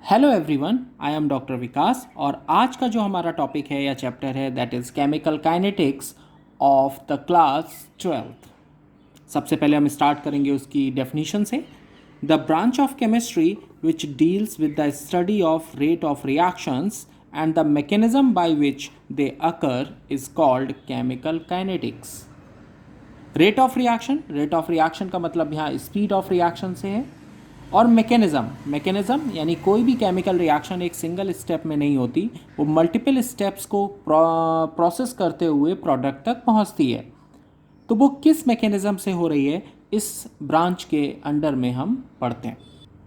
Hello everyone, I am doctor Vikas और आज का जो हमारा टॉपिक है या चैप्टर है that is chemical kinetics of the class 12th। सबसे पहले हम स्टार्ट करेंगे उसकी डेफिनेशन से। The branch of chemistry which deals with the study of rate of reactions and the mechanism by which they occur is called chemical kinetics. Rate of reaction का मतलब यहाँ speed of reaction से है। और mechanism यानी कोई भी chemical reaction एक सिंगल स्टेप में नहीं होती, वो मल्टीपल स्टेप्स को प्रोसेस करते हुए प्रोडक्ट तक पहुंचती है। तो वो किस मैकेनिज्म से हो रही है, इस ब्रांच के अंडर में हम पढ़ते हैं।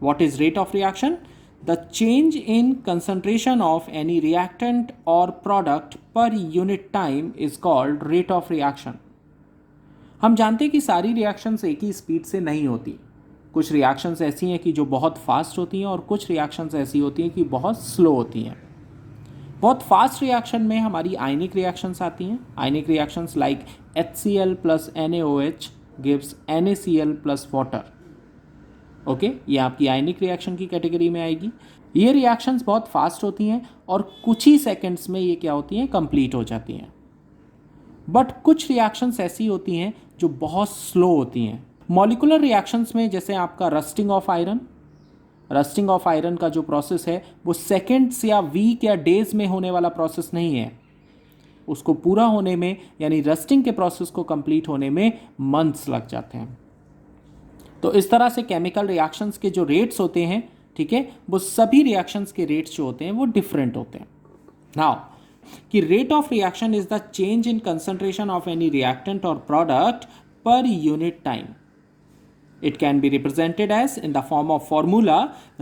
What is rate of reaction? The change in concentration of any reactant और product per unit time is called rate of reaction. हम जानते हैं कि सारी रिएक्शंस एक ही स्पीड से नहीं होती। कुछ रिएक्शंस ऐसी हैं कि जो बहुत फास्ट होती हैं और कुछ रिएक्शंस ऐसी होती हैं कि बहुत स्लो होती हैं। बहुत फास्ट रिएक्शन में हमारी आयनिक रिएक्शंस आती हैं। Ionic reactions like HCl plus NaOH gives NaCl plus water. Okay, ये आपकी आयनिक रिएक्शन की कैटेगरी में आएगी। ये रिएक्शंस बहुत फास्ट होती हैं और कुछ ही सेकेंड्स में ये क्या होती हैं, कंप्लीट हो जाती हैं। बट कुछ रिएक्शंस ऐसी होती हैं जो बहुत स्लो होती हैं। मॉलिकुलर रिएक्शंस में जैसे आपका रस्टिंग ऑफ आयरन का जो प्रोसेस है वो सेकेंड्स या वीक या डेज में होने वाला प्रोसेस नहीं है। उसको पूरा होने में यानी रस्टिंग के प्रोसेस को कंप्लीट होने में मंथ्स लग जाते हैं। तो इस तरह से केमिकल रिएक्शंस के जो रेट्स होते हैं, ठीक है, वो सभी रिएक्शंस के रेट्स जो होते हैं वो डिफरेंट होते हैं। नाउ कि rate of reaction is the change in concentration of any reactant और product per unit time. It can be represented as in the form of formula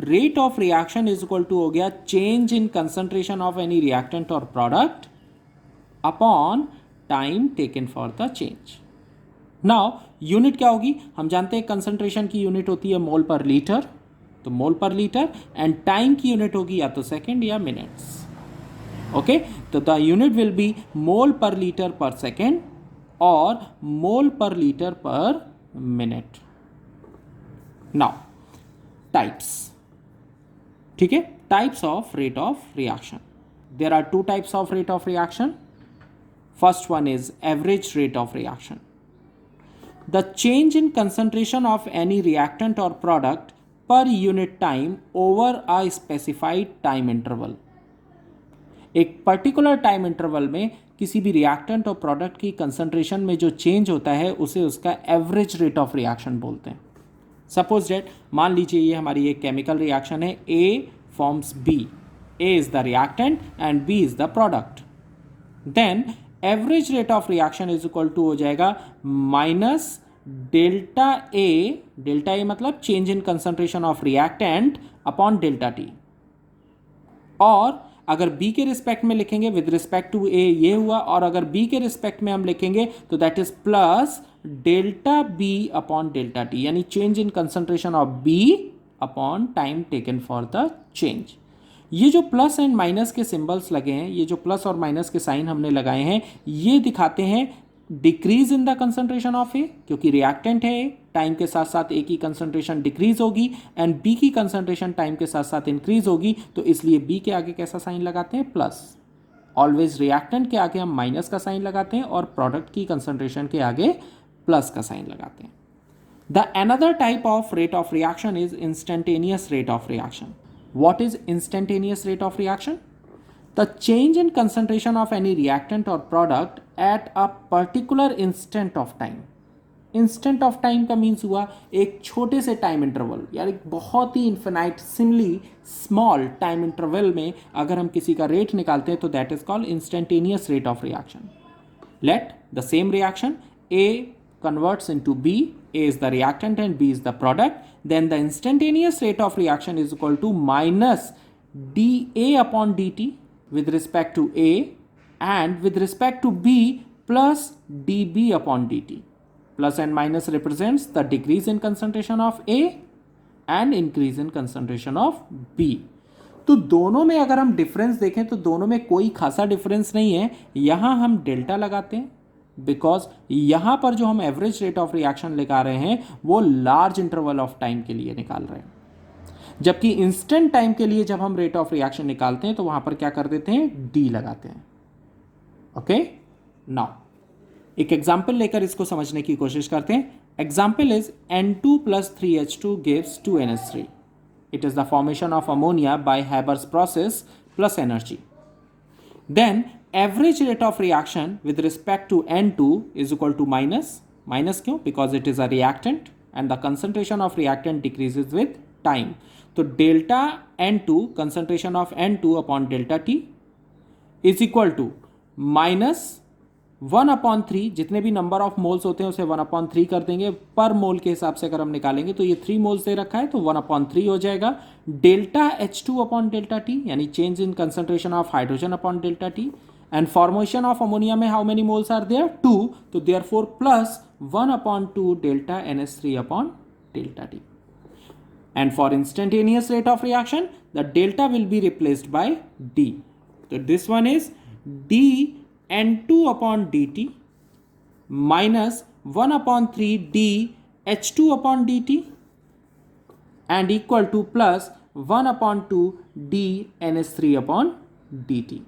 rate of reaction is equal to हो गया change in concentration of any reactant or product upon time taken for the change. Now unit क्या होगी? हम जानते हैं concentration की unit होती है मोल पर लीटर, तो मोल पर लीटर, एंड टाइम की यूनिट होगी या तो सेकेंड या मिनट्स। ओके, तो the unit will be mole per litre पर सेकेंड और मोल पर लीटर पर मिनट। Now, types. ठीक है, types of rate of reaction. There are two types of rate of reaction. First one is average rate of reaction. The change in concentration of any reactant or product per unit time over a specified time interval. एक particular time interval में किसी भी reactant और product की concentration में जो change होता है उसे उसका एवरेज रेट ऑफ रिएक्शन बोलते हैं। सपोज डेट, मान लीजिए ये हमारी एक केमिकल रिएक्शन है, A forms B, A is the reactant and B is the product. Then average rate of reaction is equal to हो जाएगा माइनस डेल्टा ए मतलब change in concentration of reactant upon delta T। और अगर B के respect में लिखेंगे with respect to A ये हुआ, और अगर B के रिस्पेक्ट में हम लिखेंगे तो that is plus delta B upon delta T, यानी change in concentration of B upon time taken for the change. ये जो प्लस एंड माइनस के सिंबल्स लगे हैं, ये जो प्लस और माइनस के साइन हमने लगाए हैं, ये दिखाते हैं decrease in the concentration of A, क्योंकि रिएक्टेंट है टाइम के साथ साथ ए की कंसंट्रेशन डिक्रीज होगी एंड बी की कंसंट्रेशन टाइम के साथ साथ इंक्रीज होगी, तो इसलिए बी के आगे कैसा साइन लगाते हैं, प्लस। ऑलवेज रिएक्टेंट के आगे हम माइनस का साइन लगाते हैं और प्रोडक्ट की कंसंट्रेशन के आगे प्लस का साइन लगाते हैं। The another type of rate of reaction is instantaneous rate of reaction. What is instantaneous rate of reaction? The change in concentration of any reactant or product at a particular instant of time. Instant of time का means हुआ एक छोटे से time interval, यानी बहुत ही इन्फिनाइटसिमली small time interval में अगर हम किसी का रेट निकालते हैं तो that is called instantaneous rate of reaction. Let the same reaction A converts into B, A is the reactant and B is the product, then the instantaneous rate of reaction is equal to minus dA upon dt with respect to A and with respect to B plus dB upon dt. Plus and minus represents the decrease in concentration of A and increase in concentration of B. तो दोनों में अगर हम difference देखें तो दोनों में कोई खासा डिफरेंस नहीं है। यहाँ हम डेल्टा लगाते हैं बिकॉज यहाँ पर जो हम एवरेज रेट ऑफ रिएक्शन लगा रहे हैं वो लार्ज इंटरवल ऑफ टाइम के लिए निकाल रहे हैं। जबकि इंस्टेंट टाइम के लिए जब हम रेट ऑफ रिएक्शन निकालते हैं तो वहां पर क्या कर देते हैं, डी लगाते हैं। ओके, नाउ एक एग्जाम्पल लेकर इसको समझने की कोशिश करते हैं। Example is N2 plus 3H2 gives 2NH3. It is the formation of ammonia by Haber's process plus energy. Then average rate of reaction with respect to N2 is equal to minus क्यों, because it is a reactant and the concentration of reactant decreases with time. तो delta N2 concentration of N2 upon delta T is equal to -1/3, जितने भी number of moles होते हैं उसे 1/3 कर देंगे पर मोल के हिसाब से। अगर हम निकालेंगे तो ये 3 मोल्स दे रखा है तो 1/3 हो जाएगा। Delta H2 upon delta T यानी change in concentration of hydrogen upon delta T, and formation of ammonia में how many moles are there, 2, तो therefore plus 1/2 delta NH3 upon delta T. And for instantaneous rate of reaction, the delta will be replaced by D. So this one is dN2 upon dt minus 1/3 dH2 upon dt and equal to plus 1/2 dNH3 upon dt.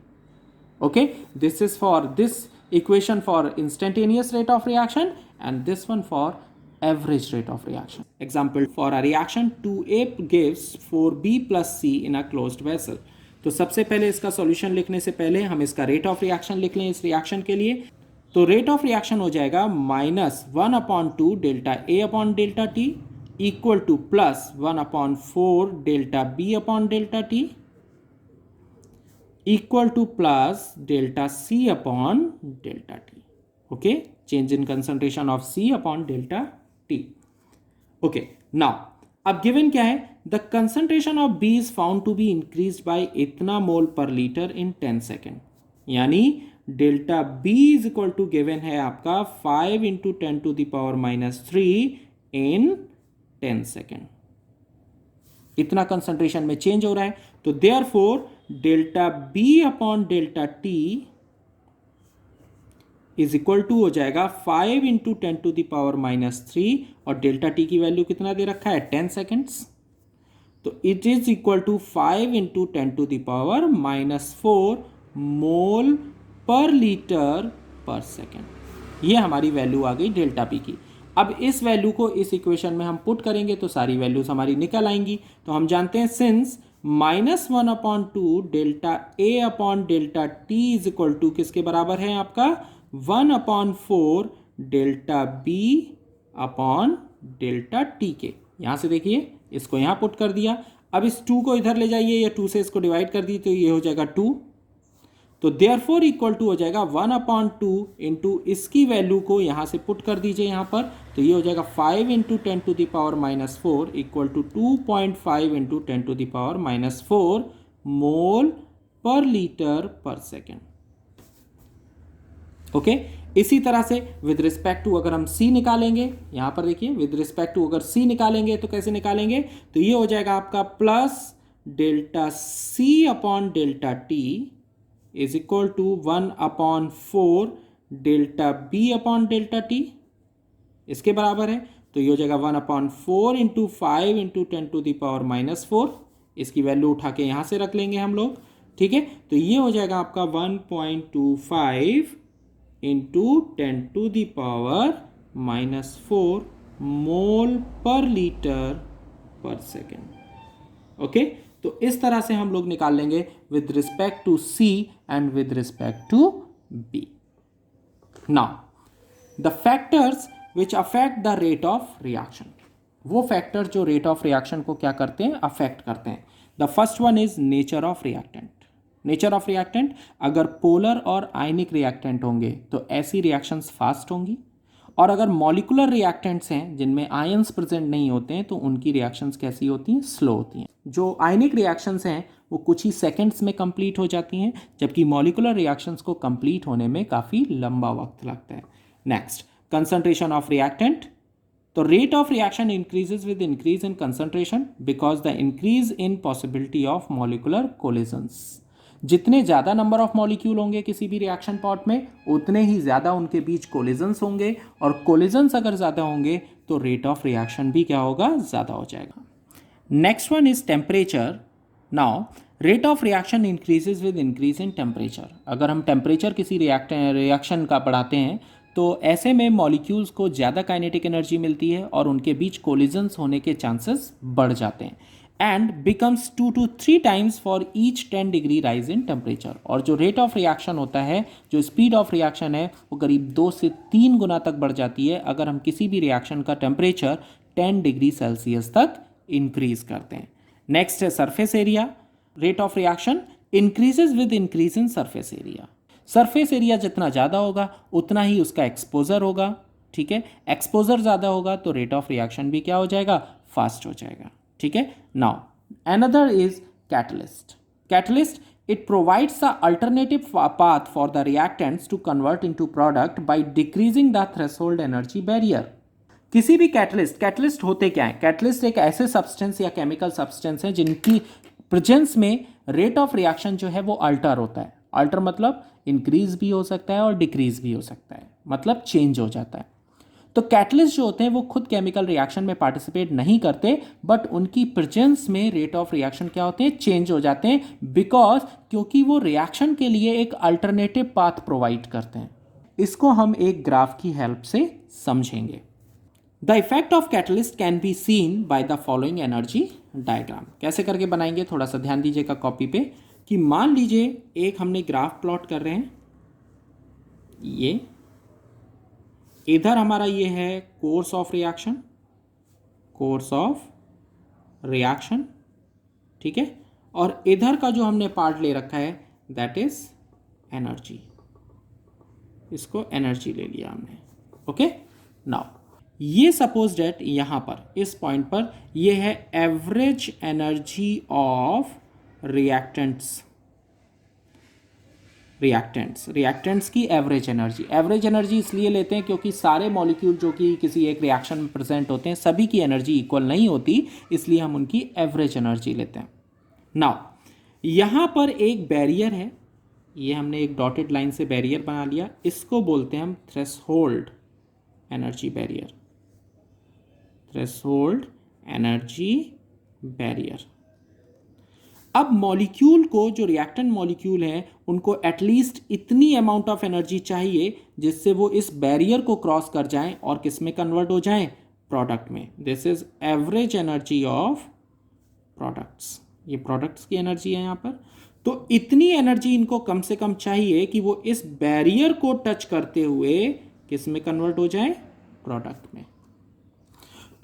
Okay, this is for this equation for instantaneous rate of reaction and this one for average rate of reaction. Example, for a reaction 2A gives 4B plus C in a closed vessel. तो सबसे पहले इसका solution लिखने से पहले हम इसका rate of reaction लिख लें इस रिएक्शन के लिए। तो रेट ऑफ रिएक्शन हो जाएगा -1/2 delta A upon delta T equal to plus 1/4 delta B upon delta T equal to plus delta C upon delta T. Okay, change in concentration of C upon delta T. Okay, now अब given क्या है, the concentration of B is found to be increased by इतना mole per litre in 10 second, यानी delta B is equal to given है आपका 5 × 10⁻³ इन 10 second. इतना concentration में change हो रहा है, तो therefore delta B upon delta T is equal to हो जाएगा 5 × 10⁻³ और डेल्टा T की वैल्यू कितना दे रखा है, 10 सेकेंड्स, तो it is equal to 5 × 10⁻⁴ mole per litre पर सेकेंड। ये हमारी वैल्यू आ गई डेल्टा P की। अब इस वैल्यू को इस इक्वेशन में हम पुट करेंगे तो सारी वैल्यूज हमारी निकल आएंगी। तो हम जानते हैं since -1/2 delta A upon delta T is equal to किसके बराबर है आपका, 1/4 delta B upon delta T के। यहां से देखिए इसको यहां पुट कर दिया। अब इस 2 को इधर ले जाइए या 2 से इसको डिवाइड कर दी तो ये हो जाएगा 2, तो देयरफॉर इक्वल टू हो जाएगा 1/2 इंटू इसकी वैल्यू को यहां से पुट कर दीजिए यहां पर, तो ये हो जाएगा 5 × 10⁻⁴ equal to 2.5 × 10⁻⁴ mole per litre पर सेकेंड। ओके, इसी तरह से विद रिस्पेक्ट टू अगर हम C निकालेंगे, यहां पर देखिए विद रिस्पेक्ट टू अगर C निकालेंगे तो कैसे निकालेंगे, तो ये हो जाएगा आपका plus delta C upon delta T is equal to 1/4 delta B upon delta T इसके बराबर है। तो ये हो जाएगा 1/4 × 5 × 10⁻⁴, इसकी वैल्यू उठा के यहां से रख लेंगे हम लोग, ठीक है। तो ये हो जाएगा आपका 1.25 × 10⁻⁴ मोल पर लीटर पर सेकेंड। ओके, तो इस तरह से हम लोग निकाल लेंगे with respect to C and with respect to B. Now the factors which affect the rate of reaction, वो फैक्टर जो रेट ऑफ रिएक्शन को क्या करते हैं, अफेक्ट करते हैं। The first one is nature of reactant. Nature of reactant, अगर polar और आयनिक रिएक्टेंट होंगे तो ऐसी रिएक्शंस फास्ट होंगी, और अगर मॉलिकुलर रिएक्टेंट्स हैं जिनमें आयंस प्रेजेंट नहीं होते हैं तो उनकी रिएक्शंस कैसी होती हैं, स्लो होती हैं। जो आयनिक रिएक्शंस हैं वो कुछ ही सेकंड्स में कंप्लीट हो जाती हैं, जबकि मॉलिकुलर रिएक्शंस को कंप्लीट होने में काफ़ी लंबा वक्त लगता है। Next, concentration of reactant. तो rate of reaction increases with increase in concentration because the increase in possibility of molecular collisions. जितने ज़्यादा नंबर ऑफ मॉलिक्यूल होंगे किसी भी रिएक्शन पॉट में उतने ही ज़्यादा उनके बीच कोलिजन्स होंगे, और कोलिजन्स अगर ज़्यादा होंगे तो रेट ऑफ रिएक्शन भी क्या होगा, ज़्यादा हो जाएगा। Next one is temperature. Now rate of reaction increases with increase in temperature. अगर हम टेम्परेचर किसी रिएक्शन का बढ़ाते हैं तो ऐसे में मॉलिक्यूल्स को ज़्यादा काइनेटिक एनर्जी मिलती है और उनके बीच कोलिजन्स होने के चांसेस बढ़ जाते हैं and becomes 2 to 3 times for each 10 degree rise in temperature. और जो रेट ऑफ रिएक्शन होता है, जो स्पीड ऑफ रिएक्शन है, वो करीब 2 से 3 गुना तक बढ़ जाती है अगर हम किसी भी रिएक्शन का टेम्परेचर 10 डिग्री सेल्सियस तक इंक्रीज करते हैं. नेक्स्ट है surface area. Rate of reaction increases with increase in surface area. Surface area जितना ज़्यादा होगा उतना ही उसका एक्सपोजर होगा. ठीक है, एक्सपोजर ज़्यादा होगा तो रेट ऑफ रिएक्शन भी क्या हो जाएगा, फास्ट हो जाएगा. ठीक है. Now another is catalyst. Catalyst, it provides the alternative path for the reactants to convert into product by decreasing the threshold energy barrier. किसी भी कैटलिस्ट होते क्या है? कैटलिस्ट एक ऐसे सब्सटेंस या केमिकल सब्सटेंस है जिनकी प्रेजेंस में रेट ऑफ रिएक्शन जो है वो अल्टर होता है. अल्टर मतलब इंक्रीज भी हो सकता है और डिक्रीज भी हो सकता है, मतलब चेंज हो जाता है. तो कैटलिस्ट जो होते हैं वो खुद केमिकल रिएक्शन में पार्टिसिपेट नहीं करते, बट उनकी प्रेजेंस में रेट ऑफ रिएक्शन क्या होते हैं, चेंज हो जाते हैं, बिकॉज क्योंकि वो रिएक्शन के लिए एक अल्टरनेटिव पाथ प्रोवाइड करते हैं. इसको हम एक ग्राफ की हेल्प से समझेंगे. The effect of catalyst can be seen by the following energy diagram. कैसे करके बनाएंगे, थोड़ा सा ध्यान दीजिएगा कॉपी पे. कि मान लीजिए एक हमने ग्राफ प्लॉट कर रहे हैं, ये इधर हमारा ये है कोर्स ऑफ रिएक्शन. ठीक है, और इधर का जो हमने पार्ट ले रखा है दैट इज एनर्जी. इसको एनर्जी ले लिया हमने. ओके. नाउ ये सपोज डेट यहां पर इस पॉइंट पर ये है एवरेज एनर्जी ऑफ रिएक्टेंट्स की एवरेज एनर्जी इसलिए लेते हैं क्योंकि सारे मॉलिक्यूल जो कि किसी एक रिएक्शन में प्रेजेंट होते हैं सभी की एनर्जी इक्वल नहीं होती, इसलिए हम उनकी एवरेज एनर्जी लेते हैं. नाउ यहां पर एक बैरियर है, ये हमने एक डॉटेड लाइन से बैरियर बना लिया, इसको बोलते हैं हम थ्रेशोल्ड एनर्जी बैरियर. अब मॉलिक्यूल को, जो रिएक्टेंट मॉलिक्यूल हैं, उनको एटलीस्ट इतनी अमाउंट ऑफ एनर्जी चाहिए जिससे वो इस बैरियर को क्रॉस कर जाएं और किस में कन्वर्ट हो जाएं, प्रोडक्ट में. This is average energy of products. ये प्रोडक्ट्स की एनर्जी है यहाँ पर. तो इतनी एनर्जी इनको कम से कम चाहिए कि वो इस बैरियर को टच करते हुए किस में कन्वर्ट हो जाए, प्रोडक्ट में.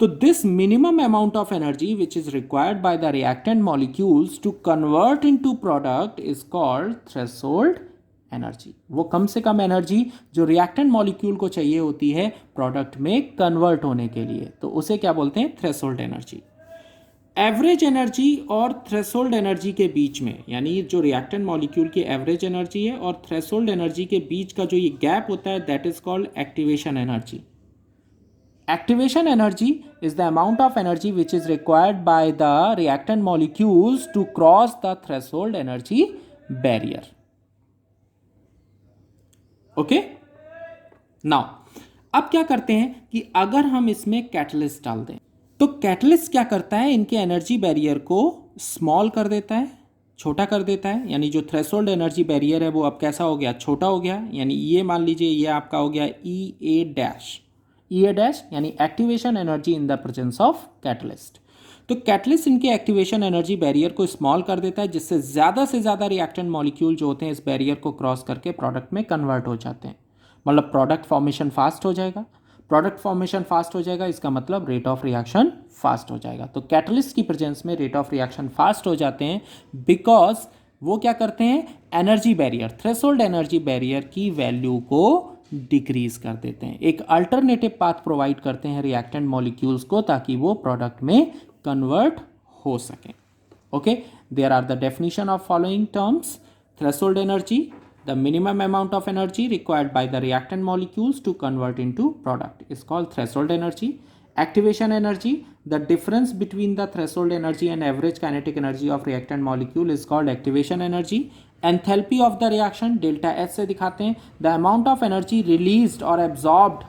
So this minimum amount of energy which is required by the reactant molecules to convert into product is called threshold energy. वो कम से कम एनर्जी जो रिएक्टेंट मॉलिक्यूल को चाहिए होती है प्रोडक्ट में कन्वर्ट होने के लिए, तो उसे क्या बोलते हैं, थ्रेशोल्ड एनर्जी. एवरेज एनर्जी और थ्रेशोल्ड एनर्जी के बीच में, यानी जो रिएक्टेंट मॉलिक्यूल की एवरेज एनर्जी है और थ्रेशोल्ड एनर्जी के बीच का जो ये गैप होता है that is called activation energy. Activation energy is the amount of energy which is required by the reactant molecules to cross the threshold energy barrier. Okay? Now, अब क्या करते हैं कि अगर हम इसमें कैटलिस्ट डाल दें तो कैटलिस्ट क्या करता है, इनके एनर्जी बैरियर को स्मॉल कर देता है, छोटा कर देता है. यानी जो थ्रेशोल्ड एनर्जी बैरियर है वो अब कैसा हो गया, छोटा हो गया. यानी ये मान लीजिए ये आपका हो गया EA डैश, यानी activation energy in the presence of catalyst. तो कैटलिस्ट इनके एक्टिवेशन एनर्जी बैरियर को स्मॉल कर देता है जिससे ज़्यादा से ज़्यादा रिएक्टेंट मॉलिक्यूल जो होते हैं इस बैरियर को क्रॉस करके प्रोडक्ट में कन्वर्ट हो जाते हैं. मतलब प्रोडक्ट फॉर्मेशन फास्ट हो जाएगा. इसका मतलब रेट ऑफ रिएक्शन फास्ट हो जाएगा. तो कैटलिस्ट की प्रेजेंस में रेट ऑफ रिएक्शन फास्ट हो जाते हैं बिकॉज वो क्या करते हैं, energy barrier, threshold energy barrier की वैल्यू को डिक्रीज कर देते हैं. एक अल्टरनेटिव पाथ प्रोवाइड करते हैं रिएक्टेंट मॉलिक्यूल्स को ताकि वो प्रोडक्ट में कन्वर्ट हो सकें. Okay, there are the definition of following terms. Threshold energy, the minimum amount of energy required by the reactant molecules to convert into product is called threshold energy. Activation energy, the difference between the threshold energy and average kinetic energy of reactant molecule is called activation energy. Enthalpy of the reaction, delta H से दिखाते हैं. The amount of energy released or absorbed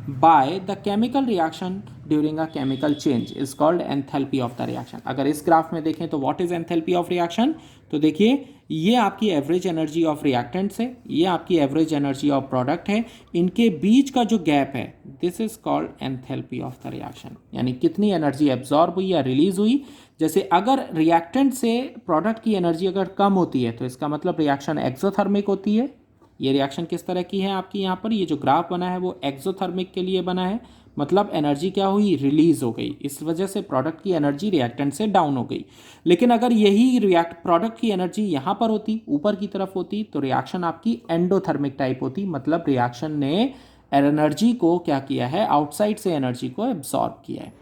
by the chemical reaction during a chemical change is called enthalpy of the reaction. अगर इस graph में देखें तो what is enthalpy of reaction, तो देखिए ये आपकी एवरेज एनर्जी ऑफ रिएक्टेंट्स है, ये आपकी एवरेज एनर्जी ऑफ प्रोडक्ट है, इनके बीच का जो गैप है this is called enthalpy of the reaction, यानी कितनी एनर्जी एब्जॉर्ब हुई या रिलीज हुई। जैसे अगर रिएक्टेंट से प्रोडक्ट की एनर्जी अगर कम होती है तो इसका मतलब रिएक्शन एक्सोथर्मिक होती है। ये रिएक्शन किस तरह की है आपकी यहाँ पर, ये जो ग्राफ बना है वो एक्सोथर्मिक के लिए बना है, मतलब एनर्जी क्या हुई, रिलीज हो गई, इस वजह से प्रोडक्ट की एनर्जी रिएक्टेंट से डाउन हो गई। लेकिन अगर यही प्रोडक्ट की एनर्जी यहाँ पर होती, ऊपर की तरफ होती, तो रिएक्शन आपकी एंडोथर्मिक टाइप होती, मतलब रिएक्शन ने एनर्जी को क्या किया है, आउटसाइड से एनर्जी को एब्जॉर्ब किया है।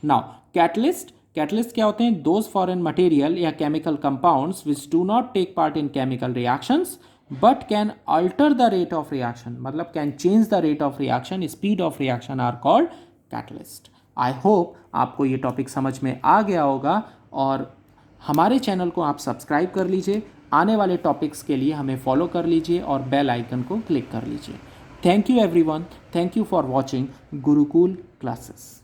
नाउ कैटलिस्ट क्या होते हैं, दोज फॉरेन मटेरियल या chemical compounds which do not take part in chemical reactions but can alter the rate of reaction, मतलब can change the rate of reaction, speed of reaction are called catalyst. I hope आपको ये topic समझ में आ गया होगा और हमारे channel को आप सब्सक्राइब कर लीजिए, आने वाले टॉपिक्स के लिए हमें फॉलो कर लीजिए और बेल आइकन को क्लिक कर लीजिए। Thank you everyone, thank you for watching Gurukul classes.